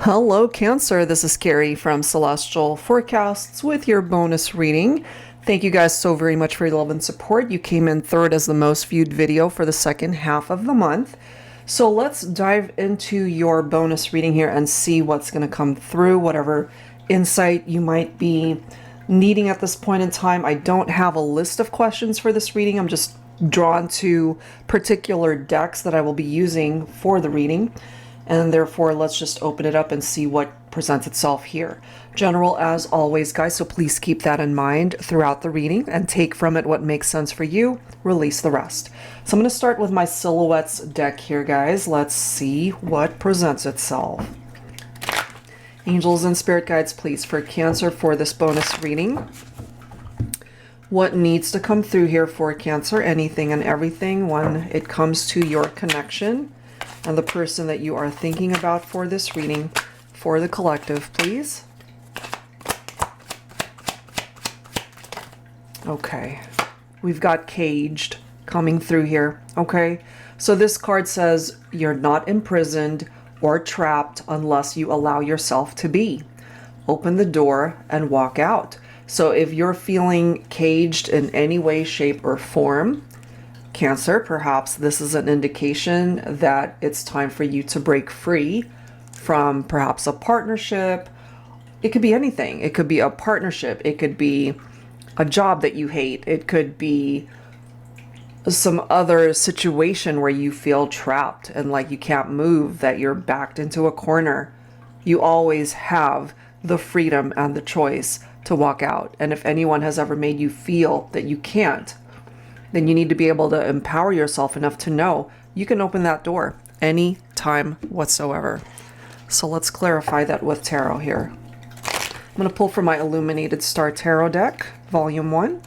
Hello, Cancer. This is Carrie from Celestial Forecasts with your bonus reading. Thank you guys so very much for your love and support. You came in third as the most viewed video for the second half of the month. So let's dive into your bonus reading here and see what's going to come through, whatever insight you might be needing at this point in time. I don't have a list of questions for this reading. I'm just drawn to particular decks that I will be using for the reading. And therefore, let's just open it up and see what presents itself here. General as always, guys, so please keep that in mind throughout the reading and take from it what makes sense for you, release the rest. So I'm going to start with my Silhouettes deck here, guys. Let's see what presents itself. Angels and spirit guides, please, for Cancer for this bonus reading. What needs to come through here for Cancer? Anything and everything when it comes to your connection and the person that you are thinking about for this reading for the collective, please. Okay, we've got Caged coming through here. Okay, so this card says you're not imprisoned or trapped unless you allow yourself to be. Open the door and walk out. So if you're feeling caged in any way, shape, or form, Cancer, perhaps this is an indication that it's time for you to break free from perhaps a partnership. It could be anything. It could be a partnership. It could be a job that you hate. It could be some other situation where you feel trapped and like you can't move, that you're backed into a corner. You always have the freedom and the choice to walk out. And if anyone has ever made you feel that you can't, then you need to be able to empower yourself enough to know you can open that door any time whatsoever. So let's clarify that with tarot here. I'm going to pull from my Illuminated Star Tarot deck, Volume 1.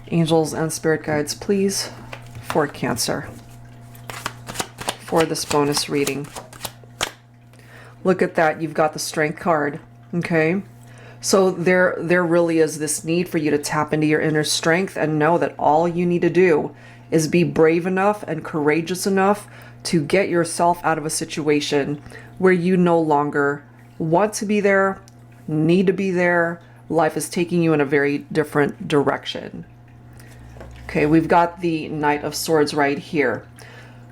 Angels and spirit guides, please, for Cancer for this bonus reading. Look at that. You've got the Strength card. Okay. So there really is this need for you to tap into your inner strength and know that all you need to do is be brave enough and courageous enough to get yourself out of a situation where you no longer want to be there, need to be there. Life is taking you in a very different direction. Okay, we've got the Knight of Swords right here.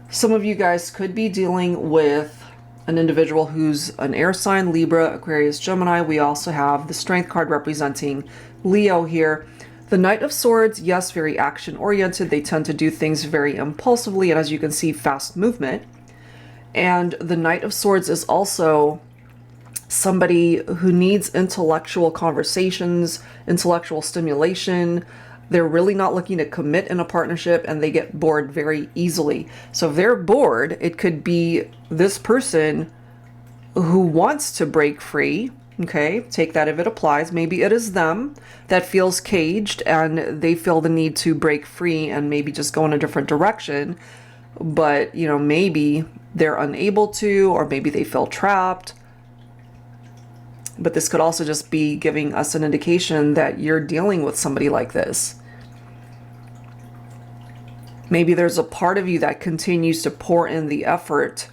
Some of you guys could be dealing with an individual who's an air sign, Libra, Aquarius, Gemini. We also have the Strength card representing Leo here. The Knight of Swords, yes, very action-oriented. They tend to do things very impulsively, and as you can see, fast movement. And the Knight of Swords is also somebody who needs intellectual conversations, intellectual stimulation. They're really not looking to commit in a partnership, and they get bored very easily. So if they're bored, it could be this person who wants to break free. Okay, take that if it applies. Maybe it is them that feels caged and they feel the need to break free and maybe just go in a different direction. But, you know, maybe they're unable to, or maybe they feel trapped. But this could also just be giving us an indication that you're dealing with somebody like this. Maybe there's a part of you that continues to pour in the effort,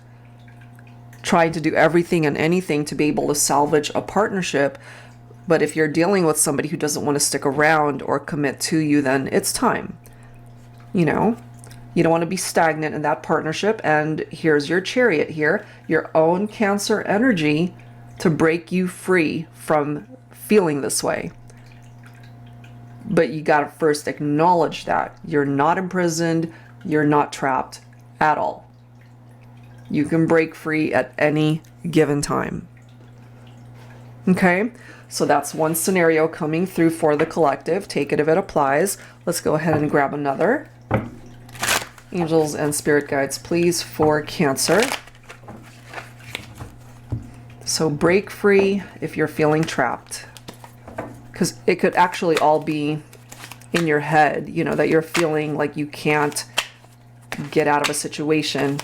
trying to do everything and anything to be able to salvage a partnership. But if you're dealing with somebody who doesn't want to stick around or commit to you, then it's time. You know, you don't want to be stagnant in that partnership. And here's your Chariot here, your own Cancer energy to break you free from feeling this way. But you got to first acknowledge that you're not imprisoned, you're not trapped at all. You can break free at any given time. Okay, so that's one scenario coming through for the collective. Take it if it applies. Let's go ahead and grab another. Angels and spirit guides, please, for Cancer. So break free if you're feeling trapped. Because it could actually all be in your head, you know, that you're feeling like you can't get out of a situation.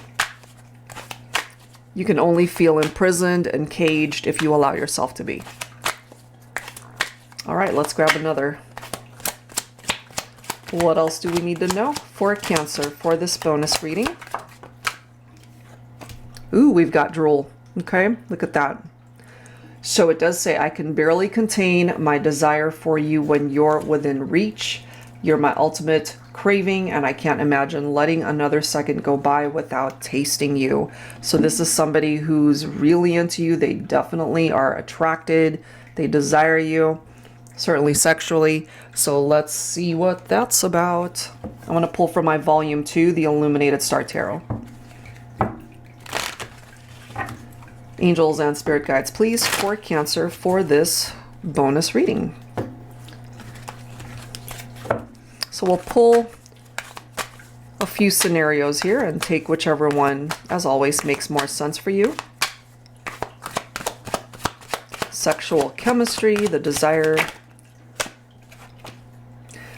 You can only feel imprisoned and caged if you allow yourself to be. All right, let's grab another. What else do we need to know for Cancer for this bonus reading? Ooh, we've got Drool. Okay, look at that. So it does say, I can barely contain my desire for you when you're within reach. You're my ultimate craving, and I can't imagine letting another second go by without tasting you. So this is somebody who's really into you. They definitely are attracted. They desire you, certainly sexually. So let's see what that's about. I'm going to pull from my volume 2, the Illuminated Star Tarot. Angels and spirit guides, please, for Cancer, for this bonus reading. So we'll pull a few scenarios here and take whichever one, as always, makes more sense for you. Sexual chemistry, the desire.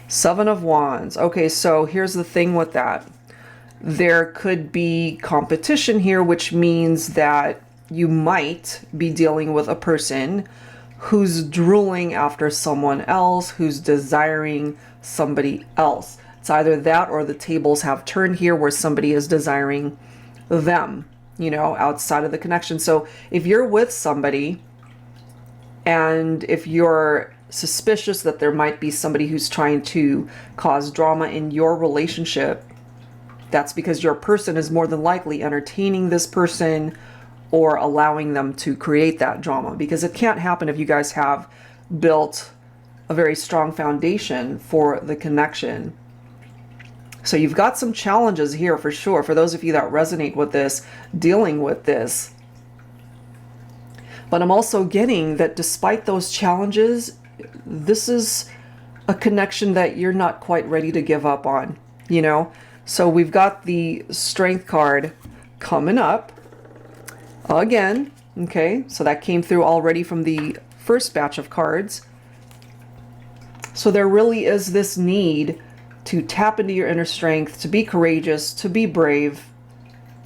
Seven of Wands. Okay, so here's the thing with that. There could be competition here, which means that you might be dealing with a person who's drooling after someone else, who's desiring somebody else. It's either that or the tables have turned here where somebody is desiring them, you know, outside of the connection. So if you're with somebody and if you're suspicious that there might be somebody who's trying to cause drama in your relationship, that's because your person is more than likely entertaining this person or allowing them to create that drama, because it can't happen if you guys have built a very strong foundation for the connection. So you've got some challenges here for sure, for those of you that resonate with this, dealing with this. But I'm also getting that despite those challenges, this is a connection that you're not quite ready to give up on, you know? So we've got the Strength card coming up again, okay? So that came through already from the first batch of cards. So there really is this need to tap into your inner strength, to be courageous, to be brave,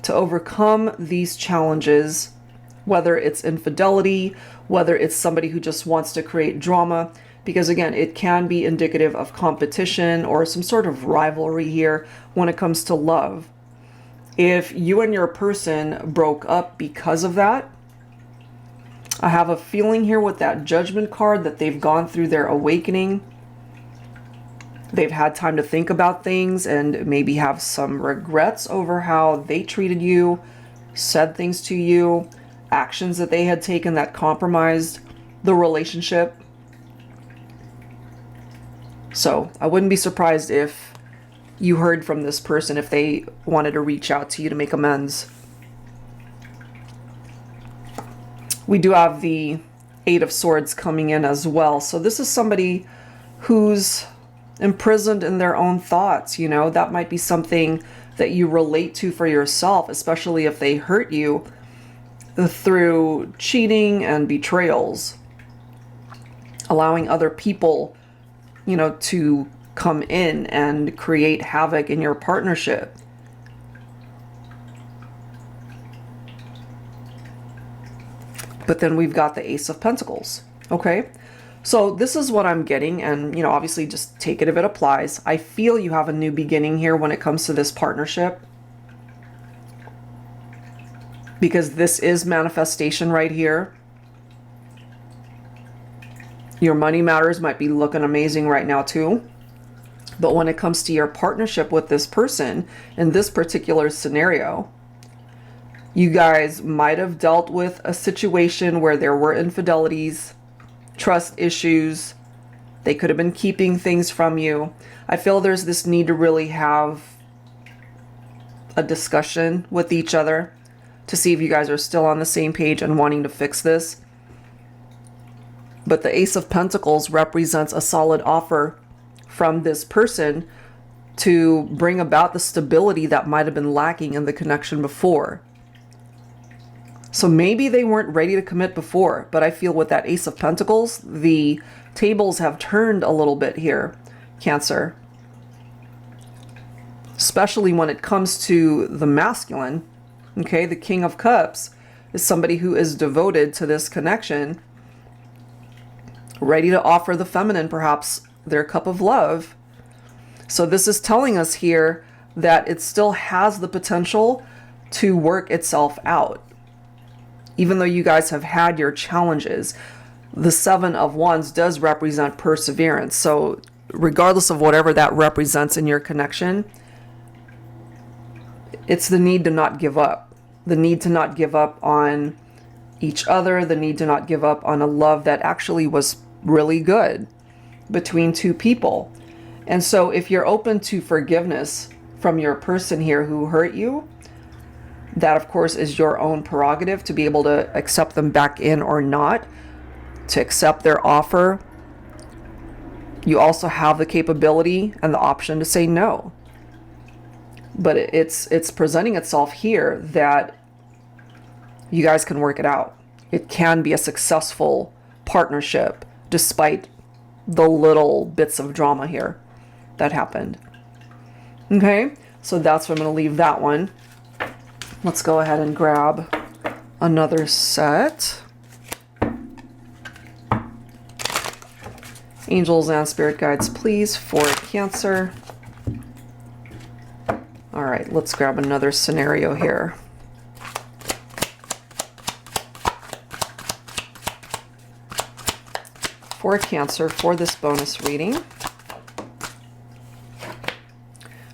to overcome these challenges, whether it's infidelity, whether it's somebody who just wants to create drama, because again, it can be indicative of competition or some sort of rivalry here when it comes to love. If you and your person broke up because of that, I have a feeling here with that Judgment card that they've gone through their awakening. They've had time to think about things and maybe have some regrets over how they treated you, said things to you, actions that they had taken that compromised the relationship. So I wouldn't be surprised if you heard from this person if they wanted to reach out to you to make amends. We do have the Eight of Swords coming in as well. So this is somebody who's imprisoned in their own thoughts, you know. That might be something that you relate to for yourself, especially if they hurt you through cheating and betrayals. Allowing other people, you know, to come in and create havoc in your partnership. But then we've got the Ace of Pentacles. Okay, so this is what I'm getting, and you know, obviously just take it if it applies. I feel you have a new beginning here when it comes to this partnership, because this is manifestation right here. Your money matters might be looking amazing right now too. But when it comes to your partnership with this person, in this particular scenario, you guys might have dealt with a situation where there were infidelities, trust issues. They could have been keeping things from you. I feel there's this need to really have a discussion with each other to see if you guys are still on the same page and wanting to fix this. But the Ace of Pentacles represents a solid offer from this person to bring about the stability that might have been lacking in the connection before. So maybe they weren't ready to commit before, but I feel with that Ace of Pentacles, the tables have turned a little bit here, Cancer. Especially when it comes to the masculine, okay? The King of Cups is somebody who is devoted to this connection, ready to offer the feminine perhaps their cup of love. So this is telling us here that it still has the potential to work itself out. Even though you guys have had your challenges, the Seven of Wands does represent perseverance. So regardless of whatever that represents in your connection, it's the need to not give up. The need to not give up on each other. The need to not give up on a love that actually was really good between two people. And so if you're open to forgiveness from your person here who hurt you, that of course is your own prerogative to be able to accept them back in or not, to accept their offer. You also have the capability and the option to say no. But it's presenting itself here that you guys can work it out. It can be a successful partnership despite the little bits of drama here that happened. Okay, so that's where I'm going to leave that one. Let's go ahead and grab another set. Angels and spirit guides, please, for Cancer. All right, let's grab another scenario here. For Cancer, for this bonus reading,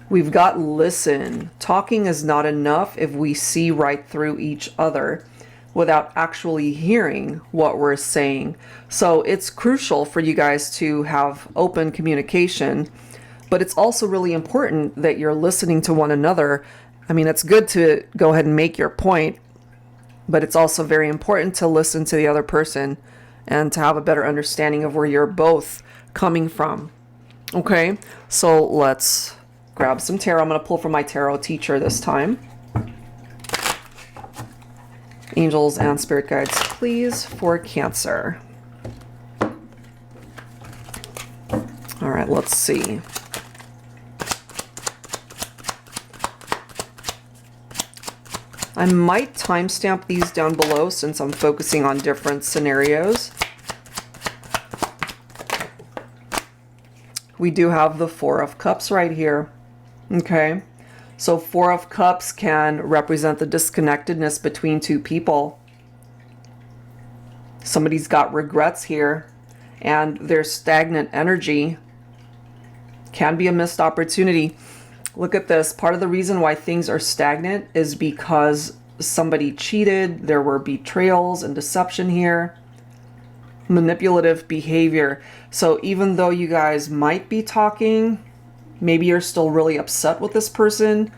we've got listen. Talking is not enough if we see right through each other without actually hearing what we're saying. So it's crucial for you guys to have open communication, but it's also really important that you're listening to one another. I mean, it's good to go ahead and make your point, but it's also very important to listen to the other person and to have a better understanding of where you're both coming from. Okay, so let's grab some tarot. I'm going to pull from my tarot teacher this time. Angels and spirit guides, please, for Cancer. All right, let's see. I might timestamp these down below since I'm focusing on different scenarios. We do have the Four of Cups right here. Okay, so Four of Cups can represent the disconnectedness between two people. Somebody's got regrets here, and their stagnant energy can be a missed opportunity. Look at this. Part of the reason why things are stagnant is because somebody cheated. There were betrayals and deception here. Manipulative behavior. So even though you guys might be talking, maybe you're still really upset with this person.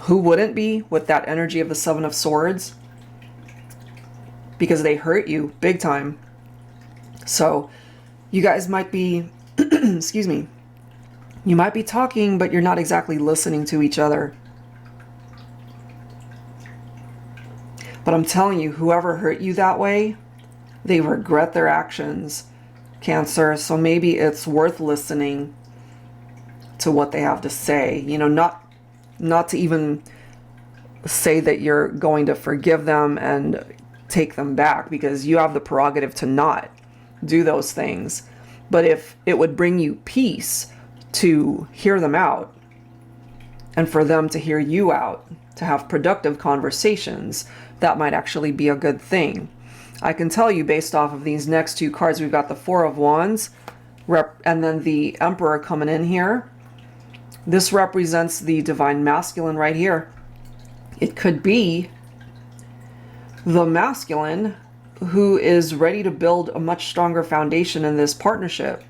Who wouldn't be with that energy of the Seven of Swords? Because they hurt you big time. So you guys might be, excuse me, you might be talking, but you're not exactly listening to each other. But I'm telling you, whoever hurt you that way, they regret their actions, Cancer. So maybe it's worth listening to what they have to say. You know, not to even say that you're going to forgive them and take them back, because you have the prerogative to not do those things. But if it would bring you peace to hear them out and for them to hear you out, to have productive conversations, that might actually be a good thing. I can tell you based off of these next two cards, we've got the Four of Wands and then the Emperor coming in here. This represents the divine masculine right here. It could be the masculine who is ready to build a much stronger foundation in this partnership.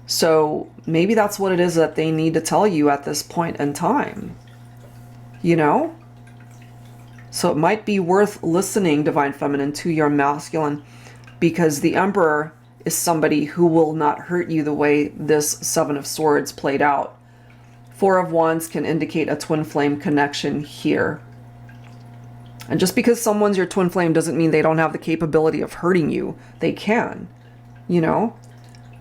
So maybe that's what it is that they need to tell you at this point in time, you know? So it might be worth listening, Divine Feminine, to your masculine, because the Emperor is somebody who will not hurt you the way this Seven of Swords played out. Four of Wands can indicate a twin flame connection here. And just because someone's your twin flame doesn't mean they don't have the capability of hurting you. They can, you know?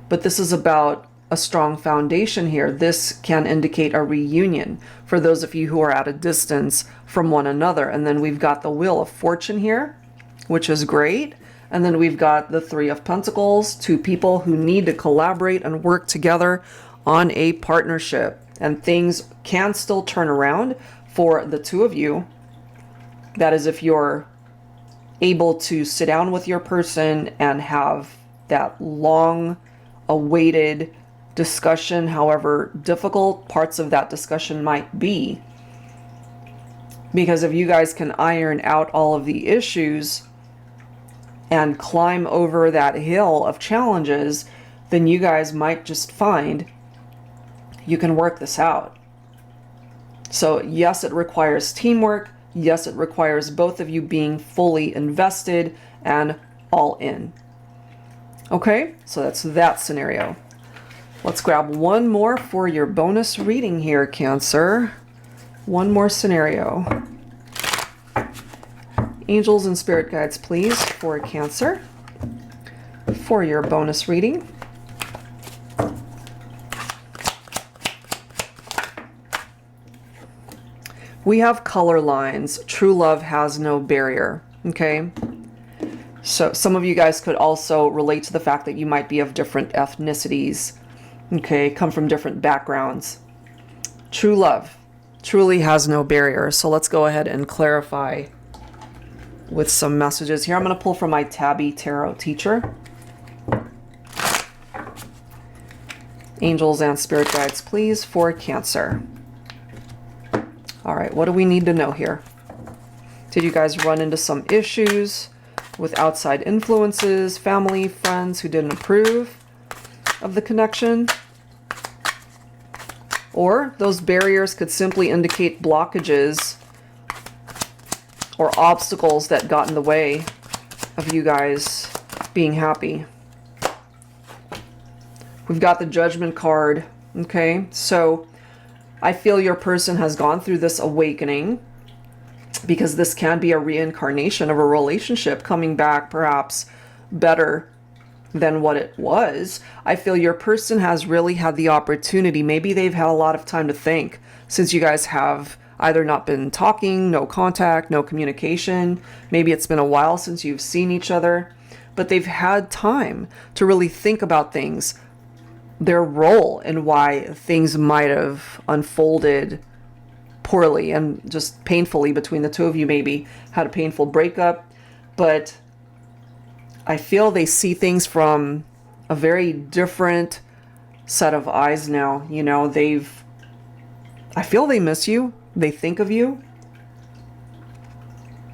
But this is about a strong foundation here. This can indicate a reunion for those of you who are at a distance from one another. And then we've got the Wheel of Fortune here, which is great. And then we've got the Three of Pentacles, two people who need to collaborate and work together on a partnership. And things can still turn around for the two of you. That is if you're able to sit down with your person and have that long awaited discussion, however difficult parts of that discussion might be. Because if you guys can iron out all of the issues and climb over that hill of challenges, then you guys might just find you can work this out. So yes, it requires teamwork. Yes, it requires both of you being fully invested and all in. Okay, so that's that scenario. Let's grab one more for your bonus reading here, Cancer. One more scenario. Angels and spirit guides, please, for Cancer, for your bonus reading. We have color lines. True love has no barrier. Okay. So some of you guys could also relate to the fact that you might be of different ethnicities. Okay. Come from different backgrounds. True love truly has no barrier. So let's go ahead and clarify with some messages here. I'm going to pull from my Tabby Tarot Teacher. Angels and spirit guides, please, for Cancer. All right, what do we need to know here? Did you guys run into some issues with outside influences, family, friends who didn't approve of the connection? Or those barriers could simply indicate blockages or obstacles that got in the way of you guys being happy. We've got the Judgment card, okay? So I feel your person has gone through this awakening, because this can be a reincarnation of a relationship coming back perhaps better than what it was. I feel your person has really had the opportunity. Maybe they've had a lot of time to think since you guys have either not been talking, no contact, no communication. Maybe it's been a while since you've seen each other, but they've had time to really think about things, their role and why things might have unfolded poorly and just painfully between the two of you. Maybe had a painful breakup, but I feel they see things from a very different set of eyes now. You know, I feel they miss you. They think of you.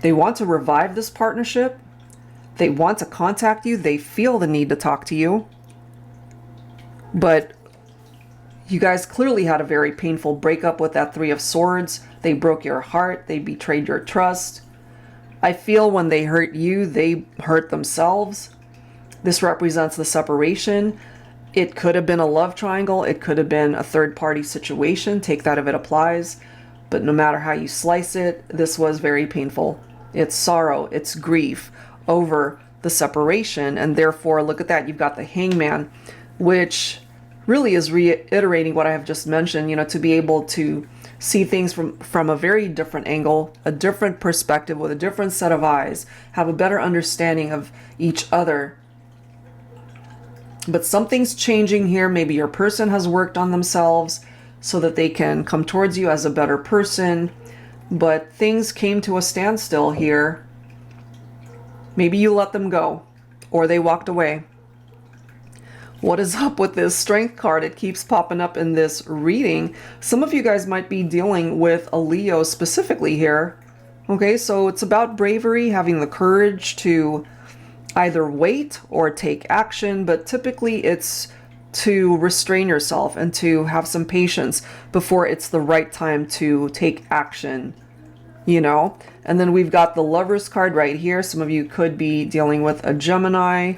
They want to revive this partnership. They want to contact you. They feel the need to talk to you. But you guys clearly had a very painful breakup with that Three of Swords. They broke your heart. They betrayed your trust. I feel when they hurt you, they hurt themselves. This represents the separation. It could have been a love triangle. It could have been a third-party situation. Take that if it applies. But no matter how you slice it, this was very painful. It's sorrow. It's grief over the separation. And therefore, look at that. You've got the Hangman, which really is reiterating what I have just mentioned, you know, to be able to see things from a very different angle, a different perspective with a different set of eyes, have a better understanding of each other. But something's changing here. Maybe your person has worked on themselves so that they can come towards you as a better person. But things came to a standstill here. Maybe you let them go or they walked away. What is up with this Strength card? It keeps popping up in this reading. Some of you guys might be dealing with a Leo specifically here. Okay, so it's about bravery, having the courage to either wait or take action, but typically it's to restrain yourself and to have some patience before it's the right time to take action, you know? And then we've got the Lovers card right here. Some of you could be dealing with a Gemini.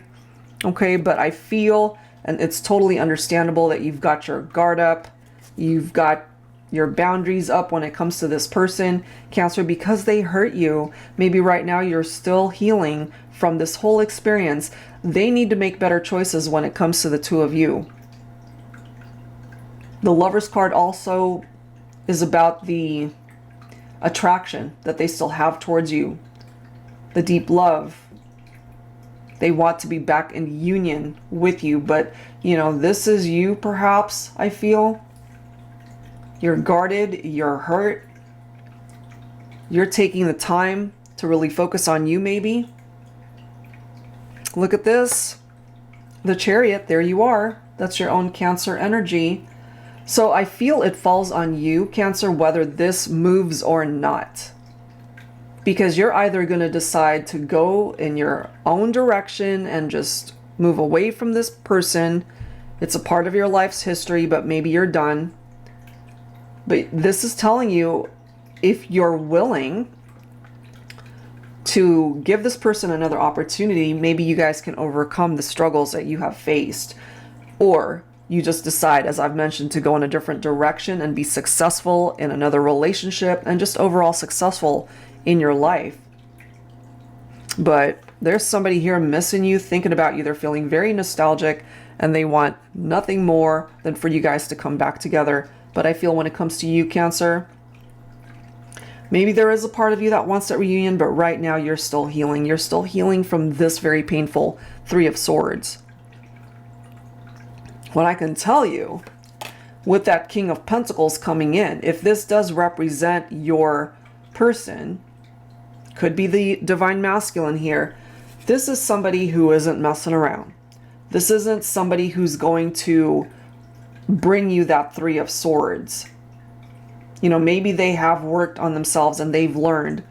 Okay, but I feel, and it's totally understandable, that you've got your guard up, you've got your boundaries up when it comes to this person, Cancer, because they hurt you. Maybe right now you're still healing from this whole experience. They need to make better choices when it comes to the two of you. The Lovers card also is about the attraction that they still have towards you, the deep love. They want to be back in union with you, but you know, this is you perhaps, I feel. You're guarded, you're hurt. You're taking the time to to really focus on you maybe. Look at this. The Chariot, there you are. That's your own Cancer energy. So I feel it falls on you, Cancer, whether this moves or not. Because you're either going to decide to go in your own direction and just move away from this person. It's a part of your life's history, but maybe you're done. But this is telling you, if you're willing to give this person another opportunity, maybe you guys can overcome the struggles that you have faced. Or you just decide, as I've mentioned, to go in a different direction and be successful in another relationship and just overall successful in your life. But there's somebody here missing you, thinking about you. They're feeling very nostalgic and they want nothing more than for you guys to come back together. But I feel when it comes to you, Cancer, maybe there is a part of you that wants that reunion, but right now you're still healing. You're still healing from this very painful Three of Swords. What I can tell you, with that King of Pentacles coming in, if this does represent your person, could be the Divine Masculine here, this is somebody who isn't messing around. This isn't somebody who's going to bring you that Three of Swords. You know, maybe they have worked on themselves and they've learned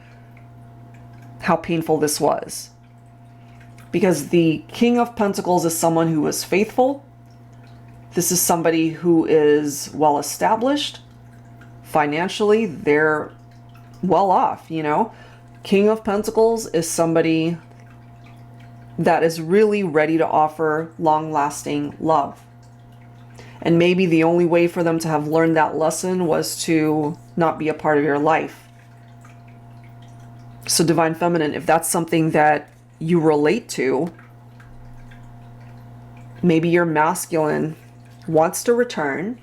how painful this was. Because the King of Pentacles is someone who is faithful. This is somebody who is well established. Financially, they're well off, you know. King of Pentacles is somebody that is really ready to offer long-lasting love. And maybe the only way for them to have learned that lesson was to not be a part of your life. So Divine Feminine, if that's something that you relate to, maybe your masculine wants to return.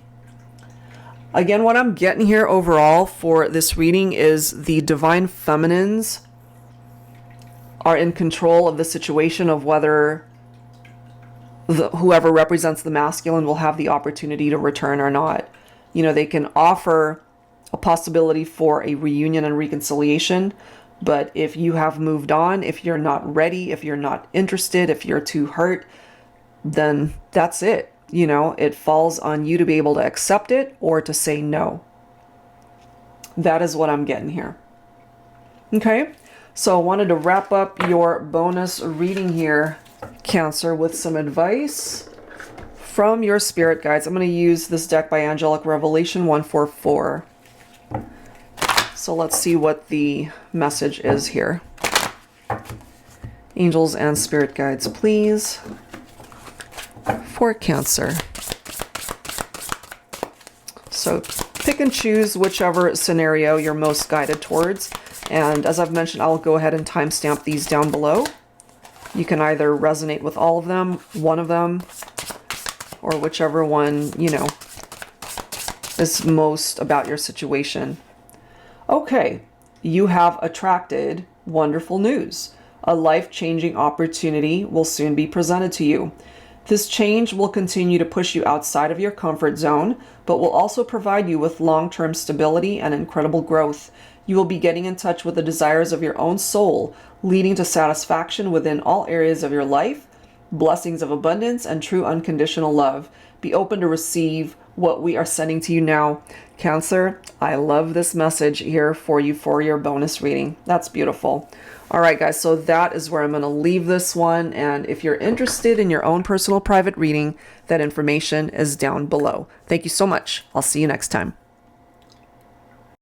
Again, what I'm getting here overall for this reading is the Divine Feminines are in control of the situation of whether whoever represents the masculine will have the opportunity to return or not. You know, they can offer a possibility for a reunion and reconciliation, but if you have moved on, if you're not ready, if you're not interested, if you're too hurt, then that's it. You know, it falls on you to be able to accept it or to say no. That is what I'm getting here. Okay, so I wanted to wrap up your bonus reading here, Cancer, with some advice from your spirit guides. I'm going to use this deck by Angelic Revelation 144. So let's see what the message is here. Angels and spirit guides, please, for Cancer. So pick and choose whichever scenario you're most guided towards. And as I've mentioned, I'll go ahead and timestamp these down below. You can either resonate with all of them, one of them, or whichever one, you know, is most about your situation. Okay, you have attracted wonderful news. A life-changing opportunity will soon be presented to you. This change will continue to push you outside of your comfort zone, but will also provide you with long-term stability and incredible growth. You will be getting in touch with the desires of your own soul, leading to satisfaction within all areas of your life, blessings of abundance, and true unconditional love. Be open to receive what we are sending to you now. Cancer, I love this message here for you for your bonus reading. That's beautiful. All right, guys, so that is where I'm going to leave this one. And if you're interested in your own personal private reading, that information is down below. Thank you so much. I'll see you next time.